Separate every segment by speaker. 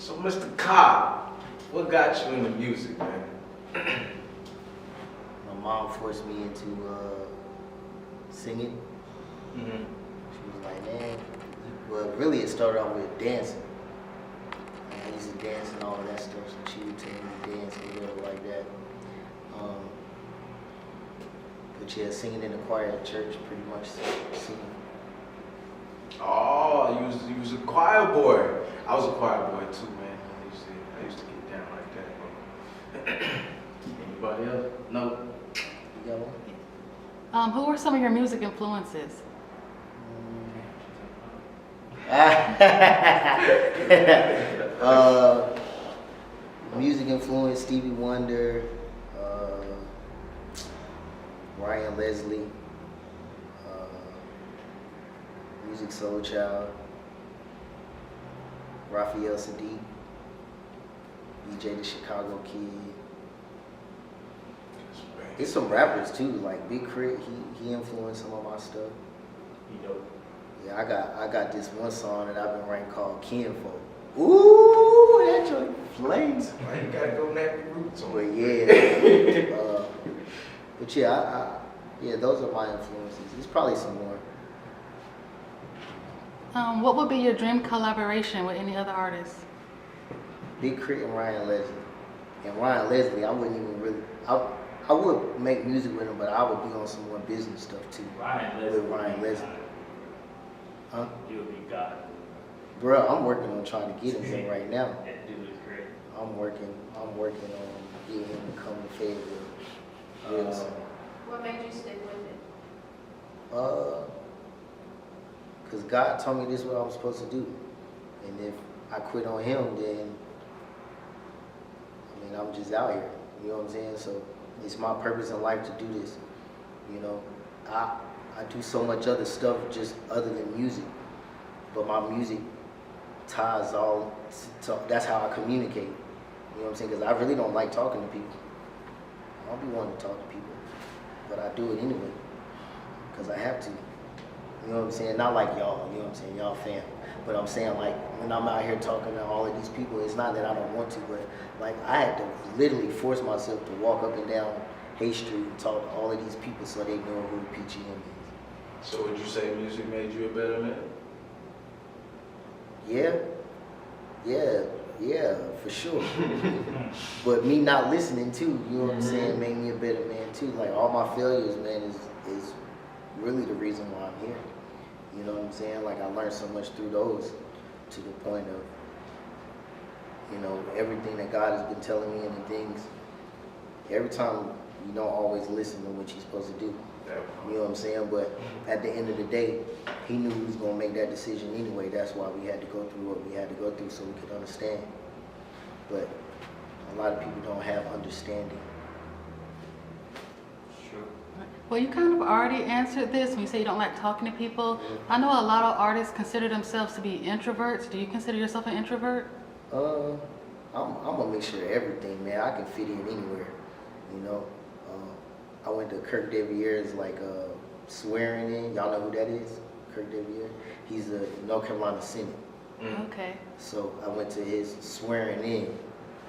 Speaker 1: So, Mr. Cobb, what got you into music, man?
Speaker 2: My mom forced me into singing.
Speaker 1: Mm-hmm.
Speaker 2: She was like, man, well, really it started off with dancing. I used to dance and all of that stuff, so she would tell me to dance and whatever like that. But yeah, singing in the choir at church, pretty much singing.
Speaker 1: Oh, you was a choir boy. I was a choir boy too, man. I used to get down like that. Anybody else? No.
Speaker 2: You got one?
Speaker 3: Who were some of your music influences?
Speaker 2: Music influence, Stevie Wonder, Ryan Leslie, Music Soul Child, Raphael Sadiq, BJ the Chicago Kid. There's some rappers too, like Big Krit, he influenced some of my stuff.
Speaker 1: You know.
Speaker 2: Yeah, I got this one song that I've been writing called Kinfolk. Ooh, that joint flames.
Speaker 1: Why you gotta go nappy roots on
Speaker 2: But
Speaker 1: it?
Speaker 2: yeah, but yeah, yeah, those are my influences. There's probably some more.
Speaker 3: What would be your dream collaboration with any other artists?
Speaker 2: Big Krit and Ryan Leslie. And Ryan Leslie, I wouldn't even really, I would make music with him, but I would be on some more business stuff too. With Ryan Leslie. Huh?
Speaker 4: You would be God.
Speaker 2: Bro, I'm working on trying to get him here right now.
Speaker 4: That dude is great.
Speaker 2: I'm working on getting him to come to Fayetteville. Real soon.
Speaker 5: What made you stick with it?
Speaker 2: Cause God told me this is what I was supposed to do. And if I quit on him, then, I mean, I'm just out here. You know what I'm saying? So it's my purpose in life to do this. You know, I do so much other stuff just other than music. But my music ties all to, that's how I communicate. You know what I'm saying? Because I really don't like talking to people. I don't be wanting to talk to people. But I do it anyway. Because I have to. You know what I'm saying? Not like y'all, you know what I'm saying? Y'all fam. But I'm saying, like, when I'm out here talking to all of these people, it's not that I don't want to, but like I had to literally force myself to walk up and down Hay Street and talk to all of these people so they know who PGM is.
Speaker 1: So would you say music made you a better man?
Speaker 2: Yeah, for sure. But me not listening too, you know what I'm saying, made me a better man too. Like all my failures, man, is really the reason why I'm here. You know what I'm saying? Like I learned so much through those to the point of, you know, everything that God has been telling me and the things, every time you don't always listen to what you're supposed to do. You know what I'm saying? But at the end of the day, he knew he was going to make that decision anyway. That's why we had to go through what we had to go through so we could understand. But a lot of people don't have understanding.
Speaker 4: Sure.
Speaker 3: Well, you kind of already answered this when you say you don't like talking to people. I know a lot of artists consider themselves to be introverts. Do you consider yourself an introvert?
Speaker 2: I'm a mixture of everything, man. I can fit in anywhere, you know. I went to Kirk Devier's swearing in. Y'all know who that is? Kirk Devier. He's a North Carolina Senate.
Speaker 3: Okay.
Speaker 2: So I went to his swearing in,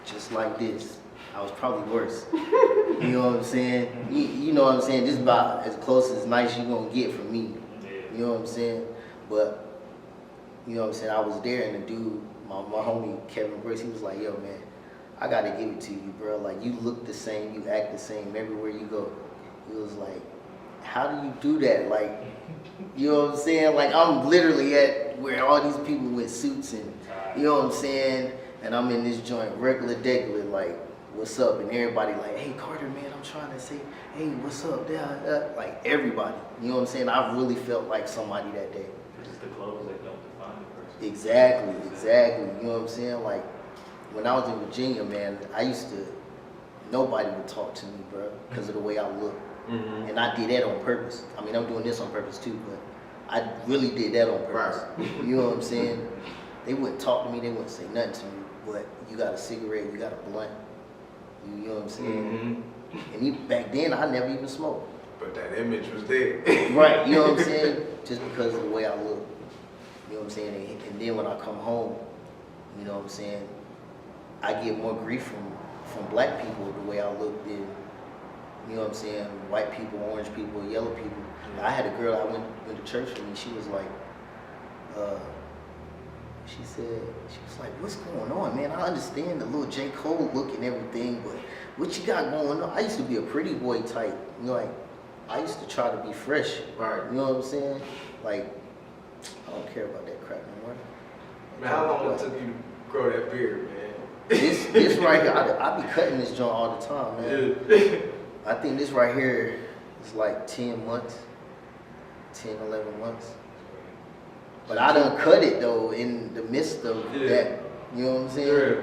Speaker 2: just like this. I was probably worse. You know what I'm saying? You know what I'm saying? This is about as close as nice you gonna get from me. You know what I'm saying? But you know what I'm saying? I was there, and the dude, my homie Kevin Brooks, he was like, "Yo, man, I gotta give it to you, bro. Like, you look the same, you act the same everywhere you go." He was like, "How do you do that?" Like, you know what I'm saying? Like, I'm literally at where all these people with suits and, you know what I'm saying? And I'm in this joint, regular degular, like, what's up? And everybody like, "Hey, CARTER, man, I'm trying to say, hey, what's up?" Like, everybody. You know what I'm saying? I really felt like somebody that day.
Speaker 4: It's the clothes that don't define the person.
Speaker 2: Exactly. You know what I'm saying? Like, when I was in Virginia, man, nobody would talk to me, bro, because of the way I look. And I did that on purpose. I mean, I'm doing this on purpose too, but I really did that on purpose. You know what I'm saying? They wouldn't talk to me, they wouldn't say nothing to me, but you got a cigarette, you got a blunt. You know what I'm saying? And back then, I never even smoked.
Speaker 1: But that image was there.
Speaker 2: Right, you know what I'm saying? Just because of the way I look. You know what I'm saying? And then when I come home, you know what I'm saying? I get more grief from black people the way I look than, you know what I'm saying, white people, orange people, yellow people. I had a girl I went to church with, and she was like, she was like, what's going on, man? I understand the little J. Cole look and everything, but what you got going on? I used to be a pretty boy type, you know, like, I used to try to be fresh,
Speaker 1: Right.
Speaker 2: you know what I'm saying? Like, I don't care about that crap no more.
Speaker 1: Man, how long it took you to grow that beard, man?
Speaker 2: This right here, I be cutting this joint all the time, man.
Speaker 1: Yeah.
Speaker 2: I think this right here is like 10 months, 10, 11 months. But I done cut it though in the midst of that, you know what I'm saying?
Speaker 1: Yeah.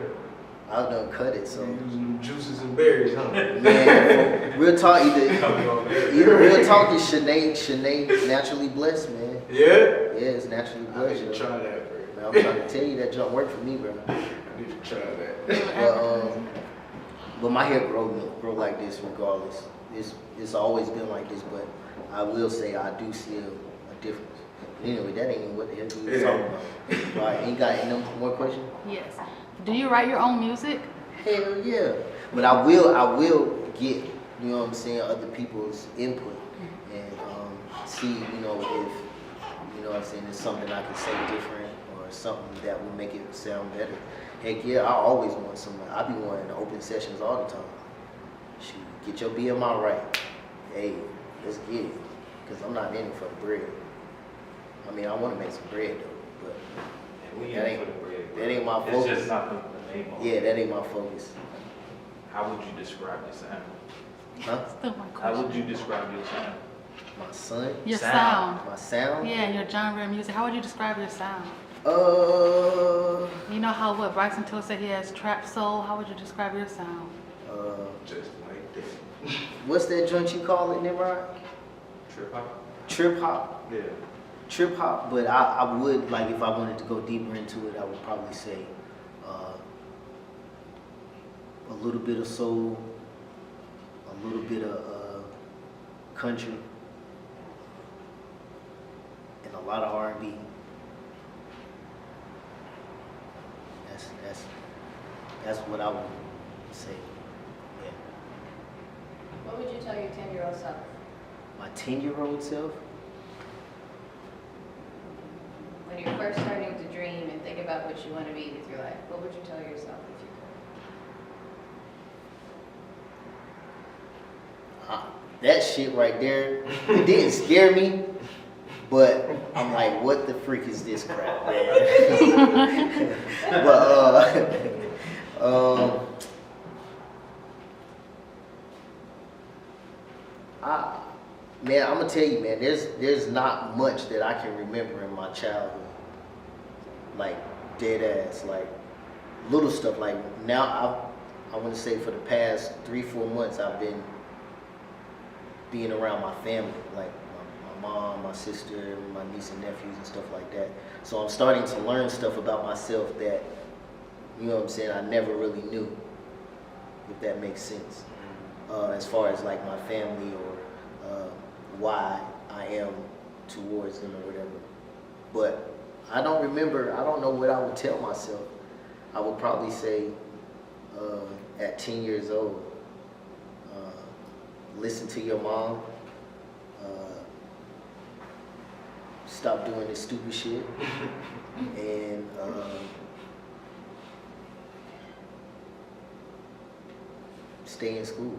Speaker 2: I done cut it, so.
Speaker 1: You using juices and berries, huh?
Speaker 2: Man, real talk, either real talk is Shanae naturally blessed, man.
Speaker 1: Yeah?
Speaker 2: Yeah, it's naturally
Speaker 1: I
Speaker 2: blessed.
Speaker 1: need to
Speaker 2: yo.
Speaker 1: try that, bro.
Speaker 2: Man, I'm trying to tell you that jump worked for me, bro.
Speaker 1: I need to try that.
Speaker 2: But my hair grow like this regardless. It's always been like this, but I will say I do see a difference. But anyway, that ain't even what the hell we was talking about. Right, ain't got any more questions?
Speaker 3: Yes. Do you write your own music?
Speaker 2: Hell yeah. But I will get, you know what I'm saying, other people's input and see, you know, if, you know what I'm saying, there's something I can say different or something that will make it sound better. Heck yeah, I always want somebody. I be wanting open sessions all the time. Shoot, get your BMI right. Hey, let's get it. Because I'm not in it for the bread. I mean, I want to make some bread though, but
Speaker 4: We
Speaker 2: that
Speaker 4: ain't
Speaker 2: ain't-
Speaker 4: for the bread.
Speaker 2: that ain't my
Speaker 4: It's
Speaker 2: focus.
Speaker 4: just not the name on it.
Speaker 2: yeah, that ain't my focus.
Speaker 4: How would you describe your sound?
Speaker 2: Huh?
Speaker 3: Still one
Speaker 4: How would you
Speaker 3: question.
Speaker 4: describe your sound?
Speaker 2: My son?
Speaker 3: Your
Speaker 4: Sound.
Speaker 3: sound.
Speaker 2: My sound?
Speaker 3: Yeah, your genre of music. How would you describe your sound? You know how what Bryson Tiller said he has trap soul? How would you describe your sound?
Speaker 1: Just like that.
Speaker 2: What's that joint you call it, Nimrod?
Speaker 4: Trip hop?
Speaker 2: Trip hop.
Speaker 4: Yeah.
Speaker 2: Trip hop, but I would, like, if I wanted to go deeper into it, I would probably say a little bit of soul, a little bit of country, and a lot of R&B. That's what I would say. Yeah.
Speaker 5: What would you tell your 10-year-old self?
Speaker 2: My 10-year-old self.
Speaker 5: When you're first starting to dream and think about what you want to be with your life, what would you tell yourself if you could?
Speaker 2: That shit right there, it didn't scare me, but I'm like, what the freak is this crap, man? But, man, I'm gonna tell you, man, there's not much that I can remember in my childhood. Like, dead ass, like, little stuff. Like, now, I want to say for the past 3-4 months, I've been being around my family, like my mom, my sister, my niece and nephews and stuff like that. So I'm starting to learn stuff about myself that, you know what I'm saying, I never really knew, if that makes sense. As far as like my family or why I am towards them or whatever. But I don't remember, I don't know what I would tell myself. I would probably say at 10 years old, listen to your mom, stop doing this stupid shit, and stay in school.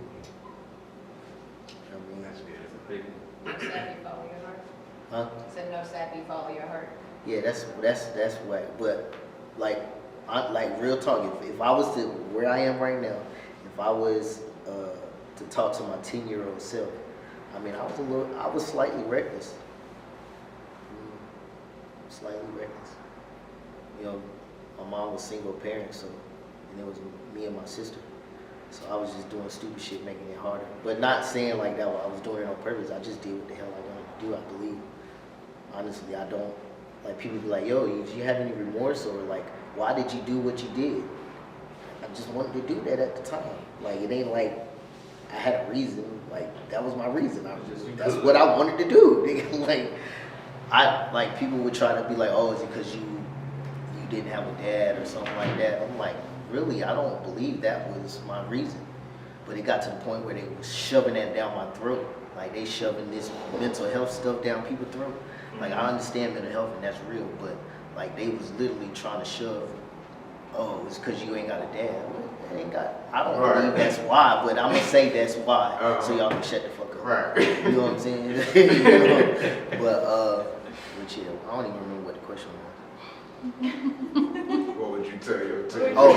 Speaker 2: I mean,
Speaker 1: That's beautiful.
Speaker 4: Big.
Speaker 5: No sappy, follow your heart.
Speaker 2: huh?
Speaker 5: I said no sappy, follow your heart.
Speaker 2: Yeah, that's whack. But like, like real talk. If I was to where I am right now, if I was to talk to my 10-year-old self, I mean, I was slightly reckless. Slightly reckless. You know, my mom was single parent, so, and it was me and my sister. So I was just doing stupid shit, making it harder. But not saying like that I was doing it on purpose. I just did what the hell I wanted to do, I believe. Honestly, I don't, like, people be like, yo, do you have any remorse, or like, why did you do what you did? I just wanted to do that at the time. Like, it ain't like I had a reason. Like, that was my reason. That's what I wanted to do. Like, people would try to be like, oh, is it because you didn't have a dad or something like that? I'm like, really, I don't believe that was my reason. But it got to the point where they was shoving that down my throat. Like they shoving this mental health stuff down people's throat. Like I understand mental health and that's real, but like they was literally trying to shove, oh, it's because you ain't got a dad. Well, ain't got. I don't believe that's why, but I'm gonna say that's why, so y'all can shut the fuck up.
Speaker 1: Right.
Speaker 2: You know what I'm saying? You know? But yeah, I don't even remember what the question was.
Speaker 1: What would you tell your team?
Speaker 2: Oh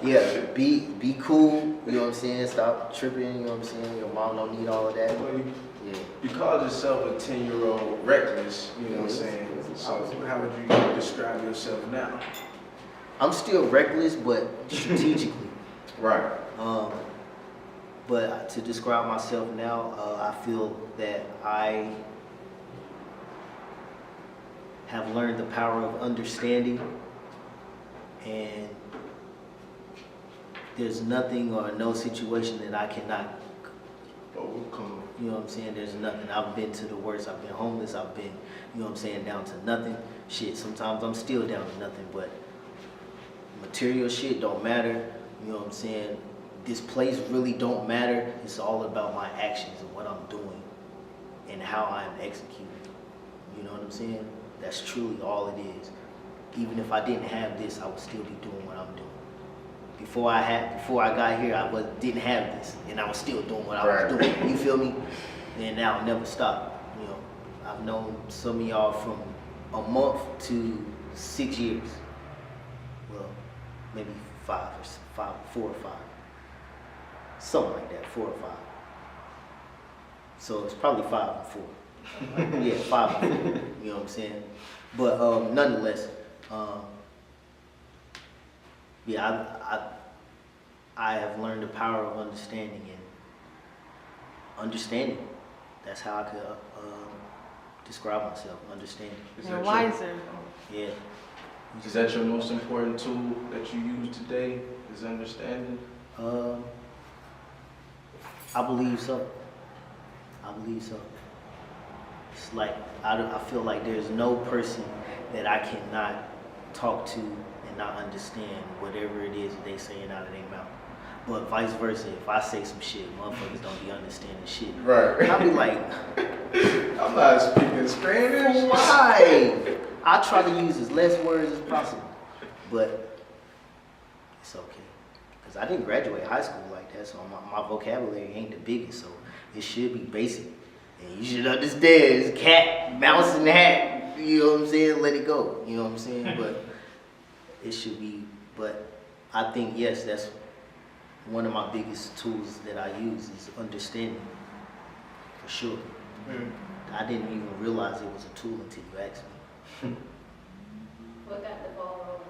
Speaker 2: yeah. Be cool. You know what I'm saying? Stop tripping. You know what I'm saying? Your mom don't need all of that. Yeah.
Speaker 1: You called yourself a 10-year-old reckless, you know what I'm saying? So how would you describe yourself now?
Speaker 2: I'm still reckless, but strategically.
Speaker 1: Right.
Speaker 2: But to describe myself now, I feel that I have learned the power of understanding, and there's nothing or no situation that I cannot
Speaker 1: Overcome.
Speaker 2: You know what I'm saying? There's nothing. I've been to the worst. I've been homeless. I've been, you know what I'm saying, down to nothing. Shit, sometimes I'm still down to nothing, but material shit don't matter. You know what I'm saying? This place really don't matter. It's all about my actions and what I'm doing and how I'm executing. You know what I'm saying? That's truly all it is. Even if I didn't have this, I would still be doing what I'm doing. Before I got here, didn't have this, and I was still doing what I was doing. You feel me? And that'll never stop. You know, I've known some of y'all from a month to 6 years. Well, maybe 4 or 5, something like that, 4 or 5. So it's probably 5 and 4. Yeah, 5 and 4. You know what I'm saying? But nonetheless. Yeah, I have learned the power of understanding, and understanding. That's how I could describe myself. Understanding.
Speaker 3: You're wiser.
Speaker 2: Yeah.
Speaker 1: Is that your most important tool that you use today? Is understanding?
Speaker 2: I believe so. It's like I feel like there's no person that I cannot talk to and not understand whatever it is that they saying out of their mouth. But vice versa, if I say some shit, motherfuckers don't be understanding shit.
Speaker 1: Right.
Speaker 2: I'll be like,
Speaker 1: I'm not speaking Spanish.
Speaker 2: why? I try to use as less words as possible, but it's okay. Because I didn't graduate high school like that, so my vocabulary ain't the biggest, so it should be basic. And you should understand, it's cat, mouse, and hat, you know what I'm saying? Let it go, you know what I'm saying? But it should be, but I think, yes, that's one of my biggest tools that I use is understanding, for sure. I didn't even realize it was a tool until you asked me.
Speaker 5: What got the ball rolling?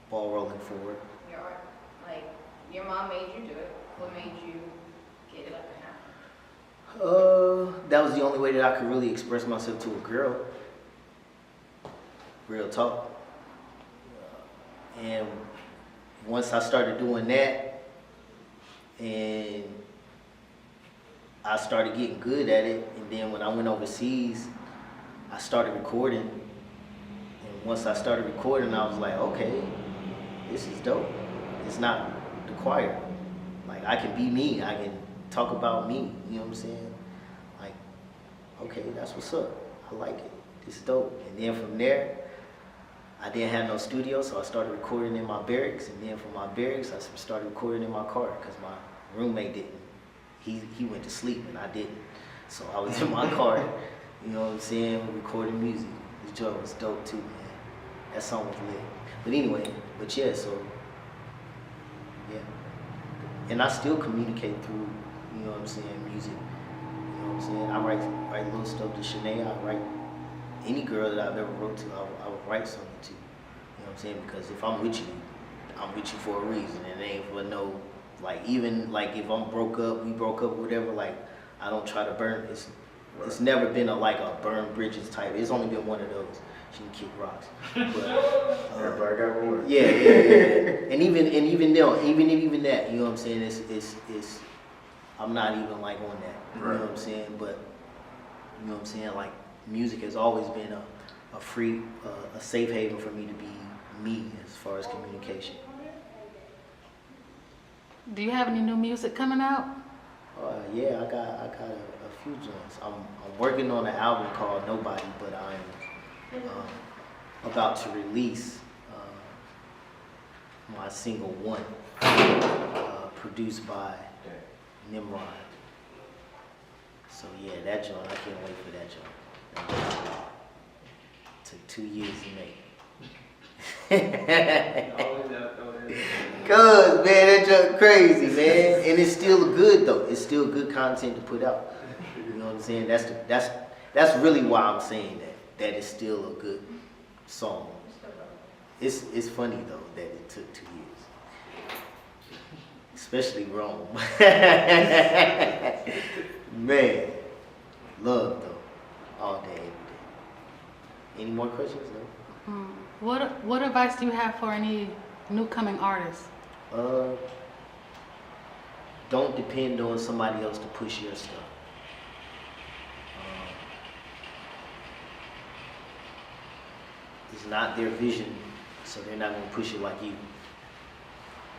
Speaker 2: Ball rolling forward.
Speaker 5: Your art, like, your mom made you do it. What made you get it up and out?
Speaker 2: That was the only way that I could really express myself to a girl. Real talk. And once I started doing that, and I started getting good at it, and then when I went overseas, I started recording. And once I started recording, I was like, okay, this is dope. It's not the choir. Like, I can be me. I can talk about me. You know what I'm saying? Like, okay, that's what's up. I like it. This is dope. And then from there, I didn't have no studio, so I started recording in my barracks. And then from my barracks, I started recording in my car because my roommate didn't. He went to sleep and I didn't. So I was in my car, you know what I'm saying, recording music. This joint was dope too, man. That song was lit. But anyway, yeah, so, yeah. And I still communicate through, you know what I'm saying, music. You know what I'm saying? I write little stuff to Shanae. I write any girl that I've ever wrote to, I would write something to. You know what I'm saying? Because if I'm with you for a reason, and it ain't for no, like, even like if I'm we broke up, whatever, like, I don't try to burn. It's never been a burn bridges type. It's only been one of those. She can kick rocks. But
Speaker 1: Everybody got one.
Speaker 2: yeah. And even that, you know what I'm saying? It's I'm not even like on that. You know what I'm saying? But you know what I'm saying? Like, music has always been a free, a safe haven for me to be me as far as communication.
Speaker 3: Do you have any new music coming out?
Speaker 2: Yeah, I got a few joints. I'm working on an album called Nobody, but I'm about to release my single One, produced by Nimrod. So yeah, that joint, I can't wait for that joint. Took 2 years to make. Cause man, that joint crazy, man, and it's still good though. It's still good content to put out. You know what I'm saying? That's really why I'm saying that it's still a good song. It's funny though that it took 2 years, especially Rome. Man, love though, all day, every day. Any more questions? No?
Speaker 3: What advice do you have for any new coming artists?
Speaker 2: Don't depend on somebody else to push your stuff. It's not their vision, so they're not gonna push it like you.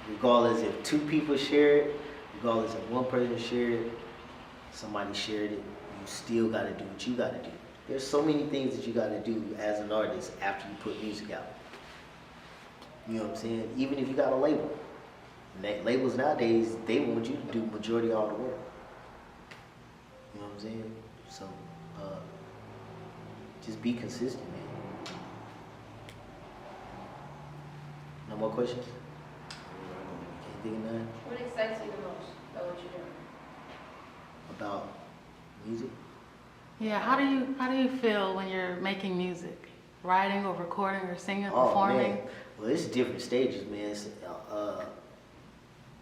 Speaker 2: Regardless if 2 people share it, regardless if 1 person shared it, somebody shared it, you still gotta do what you gotta do. There's so many things that you gotta do as an artist after you put music out. You know what I'm saying? Even if you got a label. Labels nowadays, they want you to do majority of all the work. You know what I'm saying? So, just be consistent, man. No more questions? Anything in that?
Speaker 5: What excites you the most about what you're doing?
Speaker 2: About music?
Speaker 3: Yeah, how do you feel when you're making music? Writing or recording or singing, performing?
Speaker 2: Man. Well, it's different stages, man.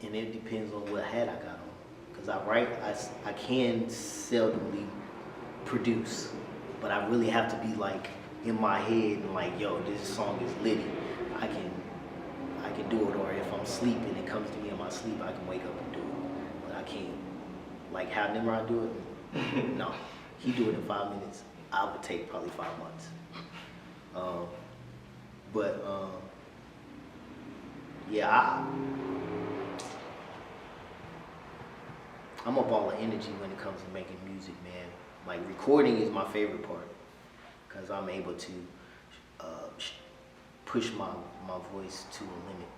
Speaker 2: And it depends on what hat I got on. Because I write, I can seldomly produce, but I really have to be like in my head and like, yo, this song is litty. I can do it, or if I'm sleeping, it comes to me in my sleep, I can wake up and do it. But I can't, like how Nimrod do it, no. He do it in 5 minutes. I would take probably 5 months. Yeah, I'm a ball of energy when it comes to making music, man. Like recording is my favorite part because I'm able to push my voice to a limit.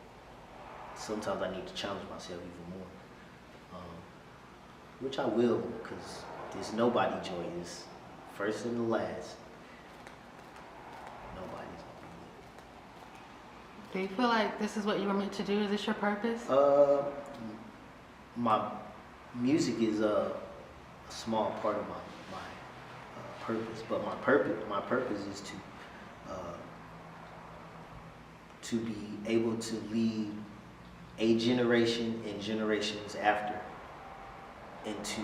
Speaker 2: Sometimes I need to challenge myself even more, which I will, because there's nobody joy. It's first and the last. Nobody's
Speaker 3: Do you feel like this is what you were meant to do? Is this your purpose?
Speaker 2: My music is a small part of my purpose, but my purpose is to be able to lead a generation and generations after into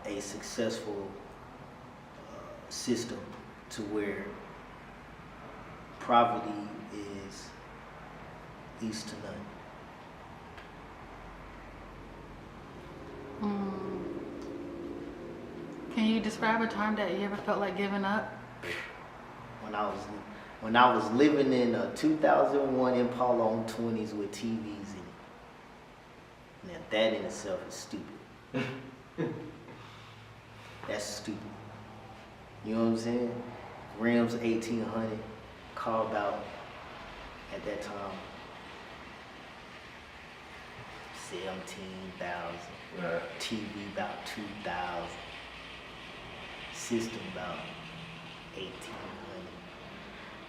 Speaker 2: a successful system to where poverty is least to none.
Speaker 3: Can you describe a time that you ever felt like giving up?
Speaker 2: When I was living in a 2001 Impala on 20s with TVs in it. Now that in itself is stupid. That's stupid. You know what I'm saying? Rims 1800, car about at that time 17,000, TV about 2,000, system about 1,800.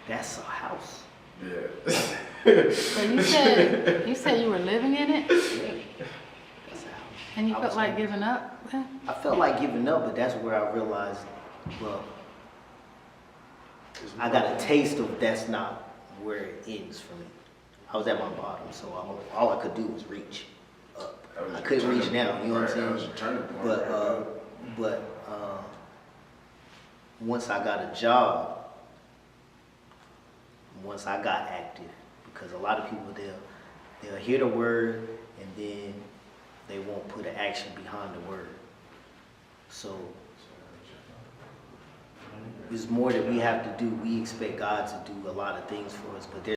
Speaker 2: That's a house.
Speaker 1: Yeah.
Speaker 3: So you said you were living in it,
Speaker 2: Yeah, that's a house.
Speaker 3: and you
Speaker 2: I
Speaker 3: felt
Speaker 2: was
Speaker 3: like
Speaker 2: hungry.
Speaker 3: giving up?
Speaker 2: I felt like giving up, but that's where I realized, well, I got a taste of that's not where it ends for me. I was at my bottom, so all I could do was reach up. I couldn't reach down, you know what I'm saying? But once I got a job, once I got active, because a lot of people, they'll hear the word and then they won't put an action behind the word. So there's more that we have to do. We expect God to do a lot of things for us, but there's